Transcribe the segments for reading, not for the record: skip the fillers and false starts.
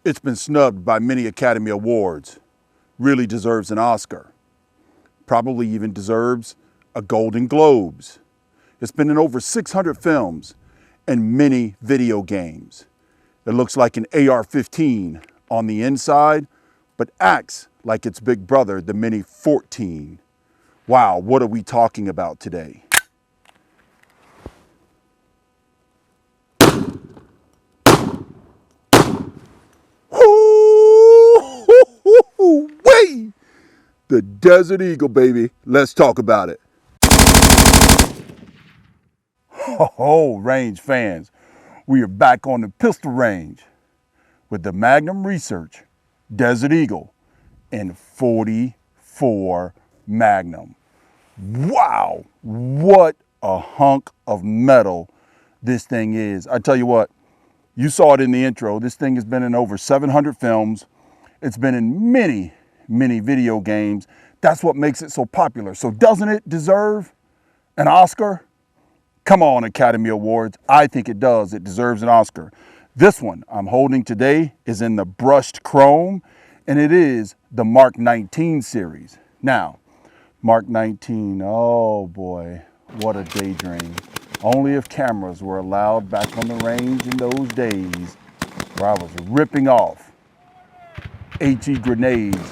It's been snubbed by many Academy Awards. Really deserves an Oscar. Probably even deserves a Golden Globes. It's been in over 600 films and many video games. It looks like an AR-15 on the inside, but acts like its big brother, the Mini 14. Wow, what are we talking about today? Wait! The Desert Eagle, baby. Let's talk about it. Oh, range fans, we are back on the pistol range with the Magnum Research Desert Eagle in 44 Magnum. Wow, what a hunk of metal this thing is. I tell you what, you saw it in the intro. This thing has been in over 700 films. It's been in many, many video games. That's what makes it so popular. So doesn't it deserve an Oscar? Come on, Academy Awards. I think it does. It deserves an Oscar. This one I'm holding today is in the brushed chrome, and it is the Mark 19 series. Now, Mark 19, oh boy, what a daydream. Only if cameras were allowed back on the range in those days where I was ripping off HE grenades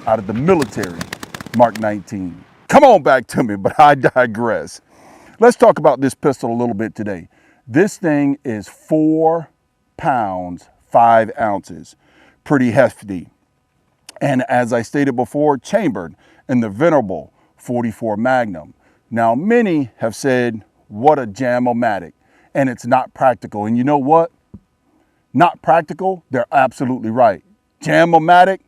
out of the military Mark 19. Come on back to me, but I digress. Let's talk about this pistol a little bit today. This thing is 4 pounds, 5 ounces. Pretty hefty. And as I stated before, chambered in the venerable 44 Magnum. Now, many have said, what a jam-o-matic, and it's not practical. And you know what? Not practical? They're absolutely right. Jam-o-matic?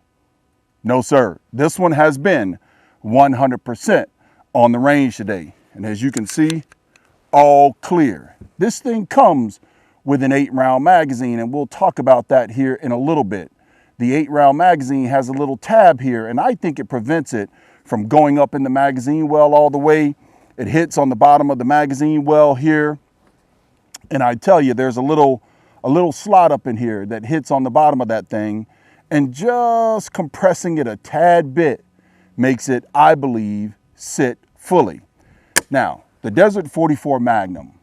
No, sir. This one has been 100% on the range today. And as you can see, all clear. This thing comes with an 8-round magazine, and we'll talk about that here in a little bit. The 8-round magazine has a little tab here, and I think it prevents it from going up in the magazine well all the way. It hits on the bottom of the magazine well here. And I tell you, there's a little slot up in here that hits on the bottom of that thing, and just compressing it a tad bit makes it, I believe, sit fully. Now, the Desert 44 Magnum,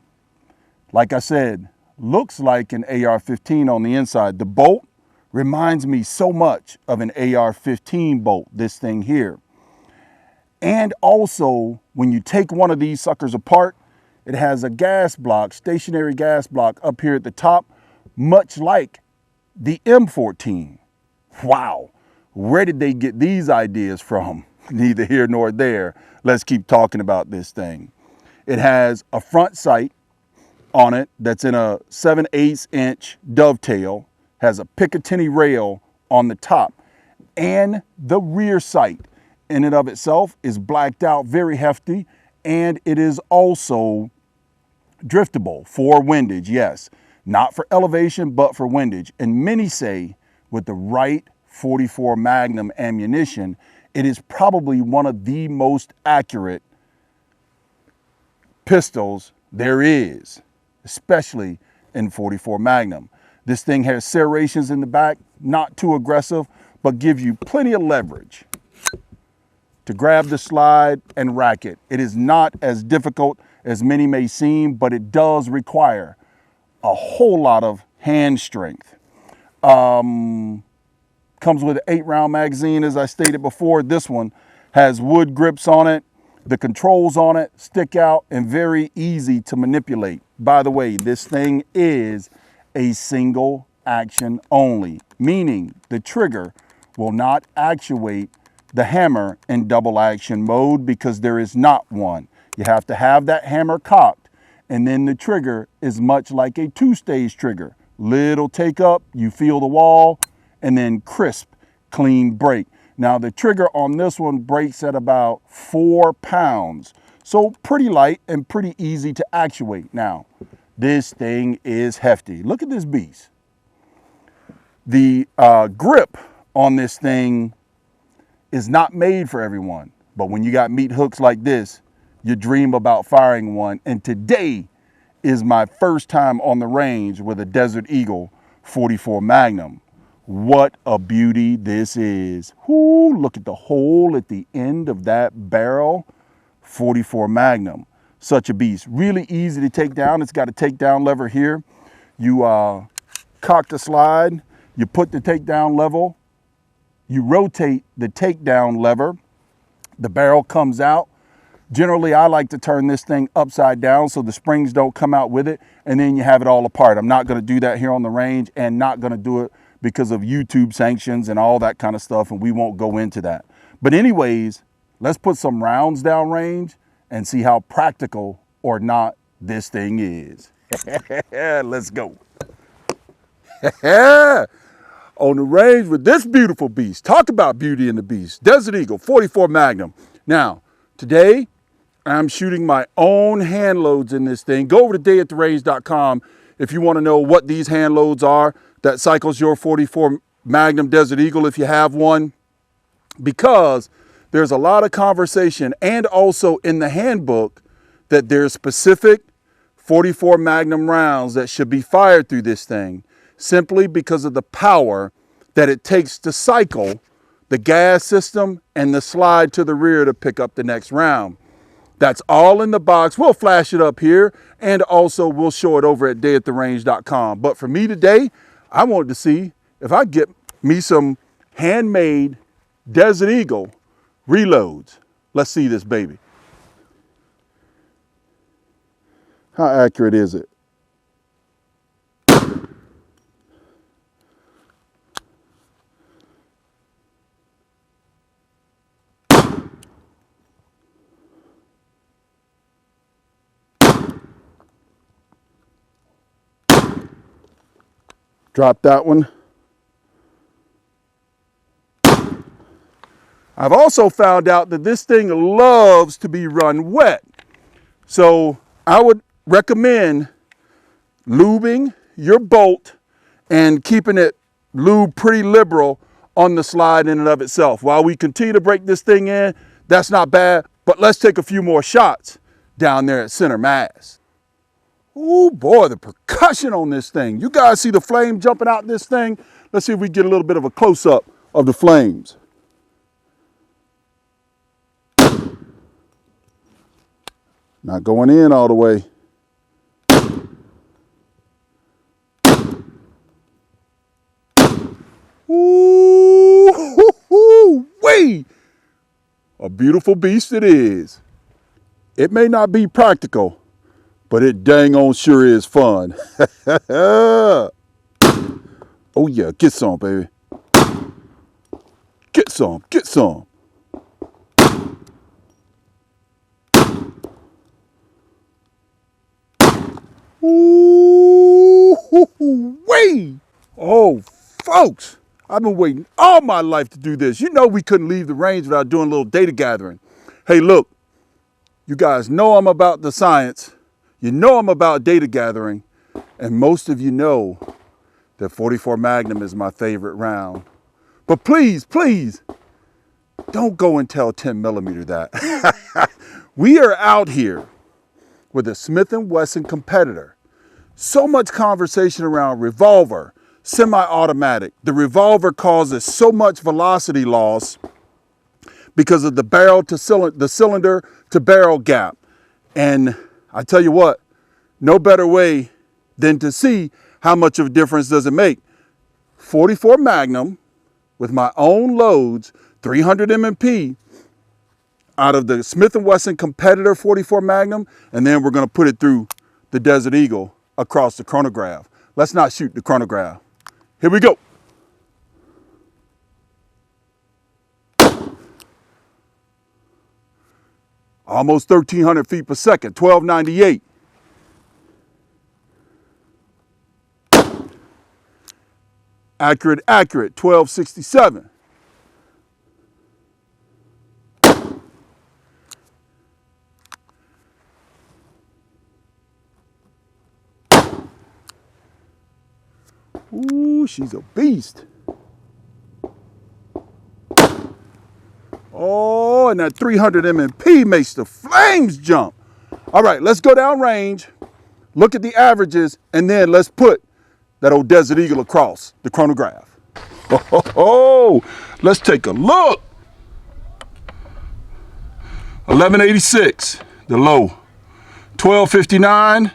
like I said, looks like an AR-15 on the inside. The bolt reminds me so much of an AR-15 bolt, this thing here. And also, when you take one of these suckers apart, it has a gas block, stationary gas block up here at the top, much like the M14. Wow, where did they get these ideas from? Neither here nor there. Let's keep talking about this thing. It has a front sight on it that's in a 7/8 inch dovetail, has a Picatinny rail on the top, and the rear sight in and of itself is blacked out, very hefty, and it is also driftable for windage, yes. Not for elevation, but for windage. And many say with the right 44 Magnum ammunition, it is probably one of the most accurate pistols there is, especially in 44 Magnum. This thing has serrations in the back, not too aggressive, but give you plenty of leverage to grab the slide and rack it. It is not as difficult as many may seem, but it does require a whole lot of hand strength. Comes with an 8-round magazine, as I stated before. This one has wood grips on it. The controls on it stick out and very easy to manipulate. By the way, this thing is a single action only, meaning the trigger will not actuate the hammer in double action mode because there is not one. You have to have that hammer cocked, and then the trigger is much like a 2-stage trigger. Little take up, you feel the wall, and then crisp, clean break. Now the trigger on this one breaks at about 4 pounds. So pretty light and pretty easy to actuate. Now, this thing is hefty. Look at this beast. The grip on this thing is not made for everyone. But when you got meat hooks like this, you dream about firing one. And today is my first time on the range with a Desert Eagle 44 Magnum. What a beauty this is. Whoo, look at the hole at the end of that barrel. 44 Magnum. Such a beast. Really easy to take down. It's got a takedown lever here. You cock the slide. You put the takedown level. You rotate the takedown lever. The barrel comes out. Generally, I like to turn this thing upside down so the springs don't come out with it, and then you have it all apart. I'm not going to do that here on the range, and not going to do it because of YouTube sanctions and all that kind of stuff, and we won't go into that. But anyways, let's put some rounds down range and see how practical or not this thing is. Let's go. On the range with this beautiful beast. Talk about Beauty and the Beast. Desert Eagle 44 Magnum. Now, today, I'm shooting my own hand loads in this thing. Go over to dayattherange.com if you want to know what these hand loads are that cycles your 44 Magnum Desert Eagle if you have one. Because there's a lot of conversation, and also in the handbook, that there's specific 44 Magnum rounds that should be fired through this thing, simply because of the power that it takes to cycle the gas system and the slide to the rear to pick up the next round. That's all in the box. We'll flash it up here, and also we'll show it over at dayattherange.com. But for me today, I wanted to see if I get me some handmade Desert Eagle reloads. Let's see this baby. How accurate is it? Drop that one. I've also found out that this thing loves to be run wet. So I would recommend lubing your bolt and keeping it lubed pretty liberal on the slide in and of itself. While we continue to break this thing in, that's not bad, but let's take a few more shots down there at center mass. Oh boy, the percussion on this thing. You guys see the flame jumping out this thing? Let's see if we get a little bit of a close-up of the flames. Not going in all the way. Ooh-wee! A beautiful beast it is. It may not be practical, but it dang on sure is fun. Oh yeah, get some, baby. Get some, get some. Ooh-wee! Oh, folks, I've been waiting all my life to do this. You know we couldn't leave the range without doing a little data gathering. Hey, look, you guys know I'm about the science. You know I'm about data gathering, and most of you know that 44 Magnum is my favorite round. But please, please, don't go and tell 10 millimeter that. We are out here with a Smith & Wesson competitor. So much conversation around revolver, semi-automatic. The revolver causes so much velocity loss because of the barrel to the cylinder to barrel gap. And I tell you what, no better way than to see how much of a difference does it make. 44 Magnum with my own loads, 300 M&P out of the Smith & Wesson competitor 44 Magnum, and then we're going to put it through the Desert Eagle across the chronograph. Let's not shoot the chronograph. Here we go. Almost 1,300 feet per second, 1298. Accurate, 1267. Ooh, she's a beast. Oh, and that 300 M&P makes the flames jump. All right, let's go down range, look at the averages, and then let's put that old Desert Eagle across the chronograph. Oh, let's take a look. 1186, the low. 1259,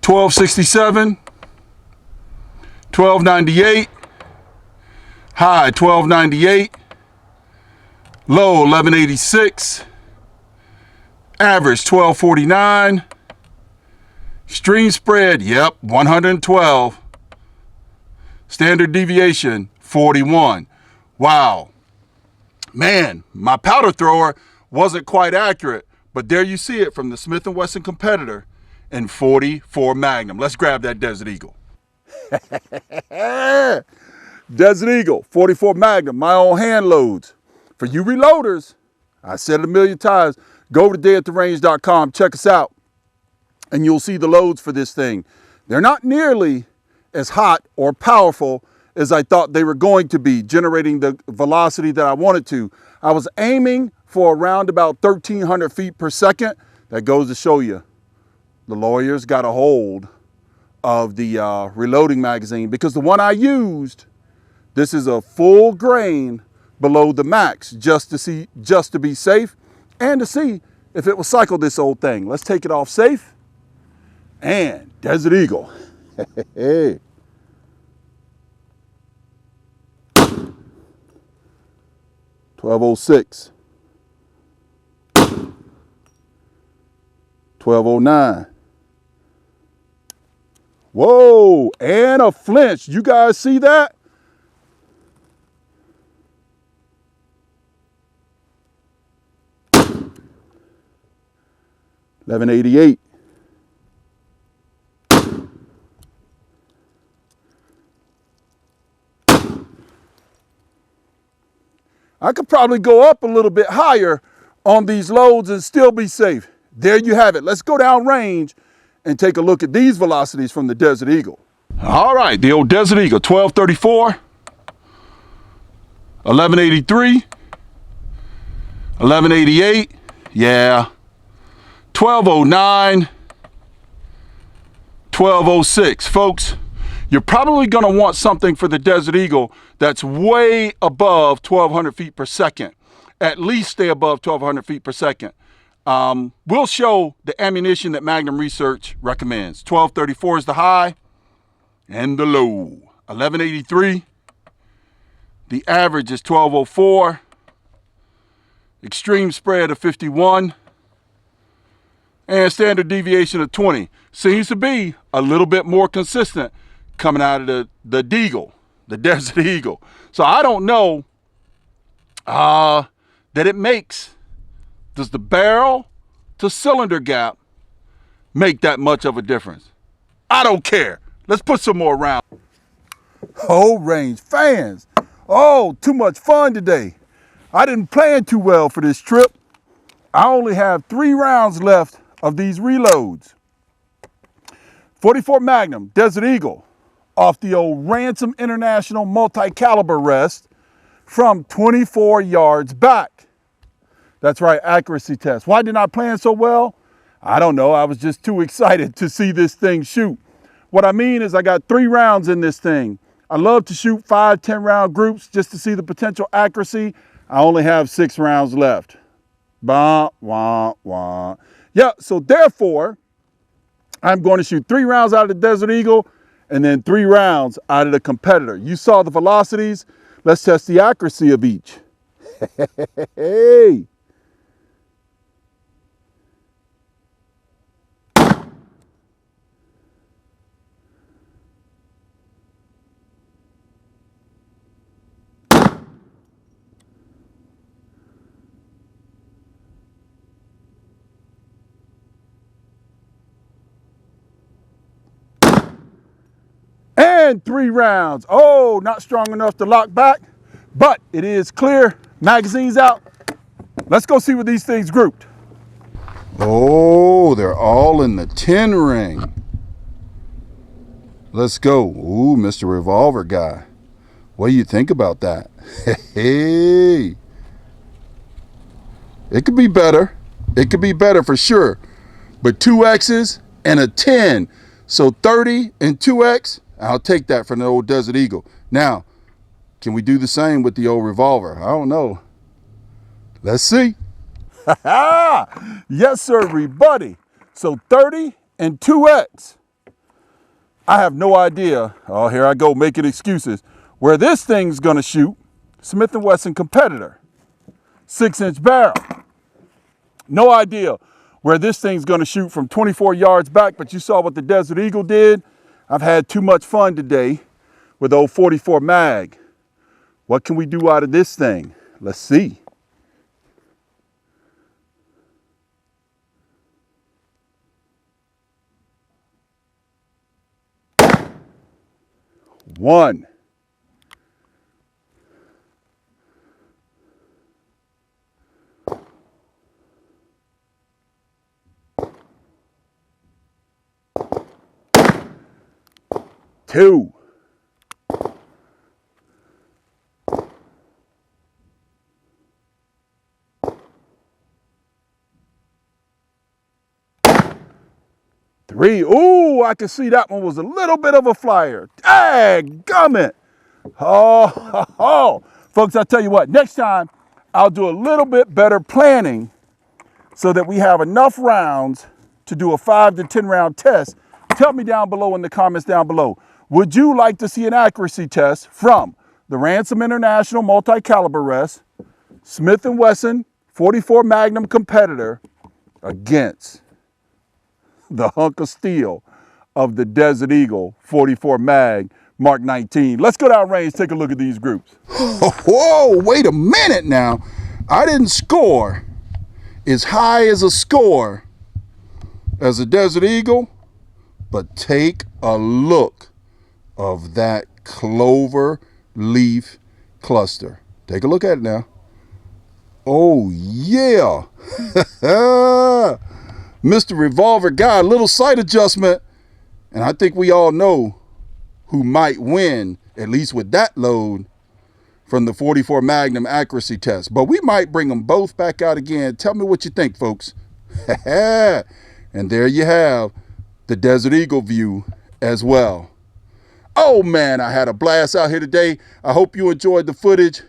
1267, 1298, high 1298, low 1186, average 1249, extreme spread, yep, 112, standard deviation 41. Wow, man, my powder thrower wasn't quite accurate, but there you see it from the Smith & Wesson competitor in 44 Magnum. Let's grab that Desert Eagle. Desert Eagle, 44 Magnum, my own hand loads. For you reloaders, I said it a million times, go to dayattherange.com, check us out, and you'll see the loads for this thing. They're not nearly as hot or powerful as I thought they were going to be, generating the velocity that I wanted to. I was aiming for around about 1,300 feet per second. That goes to show you, the lawyers got a hold of the reloading magazine, because the one I used, this is a full grain below the max, just to be safe, and to see if it will cycle this old thing. Let's take it off safe. And Desert Eagle. Hey. 1206. 1209. Whoa, and a flinch. You guys see that? $11.88. I could probably go up a little bit higher on these loads and still be safe. There you have it. Let's go down range and take a look at these velocities from the Desert Eagle. All right, the old Desert Eagle, 1234, 1183, 1188, yeah, 1209, 1206. Folks, you're probably gonna want something for the Desert Eagle that's way above 1,200 feet per second. At least stay above 1,200 feet per second. We'll show the ammunition that Magnum Research recommends. 1234 is the high and the low. 1183. The average is 1204. Extreme spread of 51. And standard deviation of 20. Seems to be a little bit more consistent coming out of the Deagle, the Desert Eagle. So I don't know that it makes. Does the barrel to cylinder gap make that much of a difference? I don't care. Let's put some more rounds. Oh, range fans. Oh, too much fun today. I didn't plan too well for this trip. I only have 3 rounds left of these reloads. 44 Magnum, Desert Eagle, off the old Ransom International multi-caliber rest from 24 yards back. That's right, accuracy test. Why didn't I plan so well? I don't know. I was just too excited to see this thing shoot. What I mean is I got 3 rounds in this thing. I love to shoot 5, 10 round groups just to see the potential accuracy. I only have 6 rounds left. Bah, wah, wah. Yeah, so therefore, I'm going to shoot 3 rounds out of the Desert Eagle and then 3 rounds out of the competitor. You saw the velocities. Let's test the accuracy of each. Hey. And 3 rounds. Oh, not strong enough to lock back, but it is clear. Magazine's out. Let's go see what these things grouped. Oh, they're all in the 10 ring. Let's go. Ooh, Mr. Revolver guy. What do you think about that? Hey. It could be better. It could be better for sure. But 2 X's and a 10. So 30 and 2X. I'll take that from the old Desert Eagle. Now, can we do the same with the old revolver? I don't know. Let's see. Yes, sir, buddy. So 30 and 2X. I have no idea. Oh, here I go making excuses. Where this thing's gonna shoot. Smith & Wesson competitor. 6-inch barrel. No idea where this thing's gonna shoot from 24 yards back, but you saw what the Desert Eagle did. I've had too much fun today with old 44 mag. What can we do out of this thing? Let's see. One. Two. Three. Ooh, I can see that one was a little bit of a flyer. Dadgummit. Oh. Folks, I'll tell you what, next time I'll do a little bit better planning so that we have enough rounds to do a 5 to 10 round test. Tell me down below in the comments down below. Would you like to see an accuracy test from the Ransom International multi-caliber rest, Smith & Wesson 44 Magnum competitor against the hunk of steel of the Desert Eagle 44 Mag Mark 19. Let's go down range, take a look at these groups. Whoa, wait a minute now. I didn't score as high as a score as a Desert Eagle, but take a look of that clover leaf cluster. Take a look at it now. Oh yeah. Mr. Revolver got a little sight adjustment, and I think we all know who might win, at least with that load, from the 44 Magnum accuracy test. But we might bring them both back out again. Tell me what you think, folks. And there you have the Desert Eagle view as well. Oh man, I had a blast out here today. I hope you enjoyed the footage.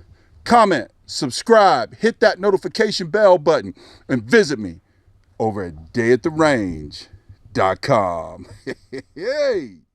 Comment, subscribe, hit that notification bell button, and visit me over at dayattherange.com. Hey.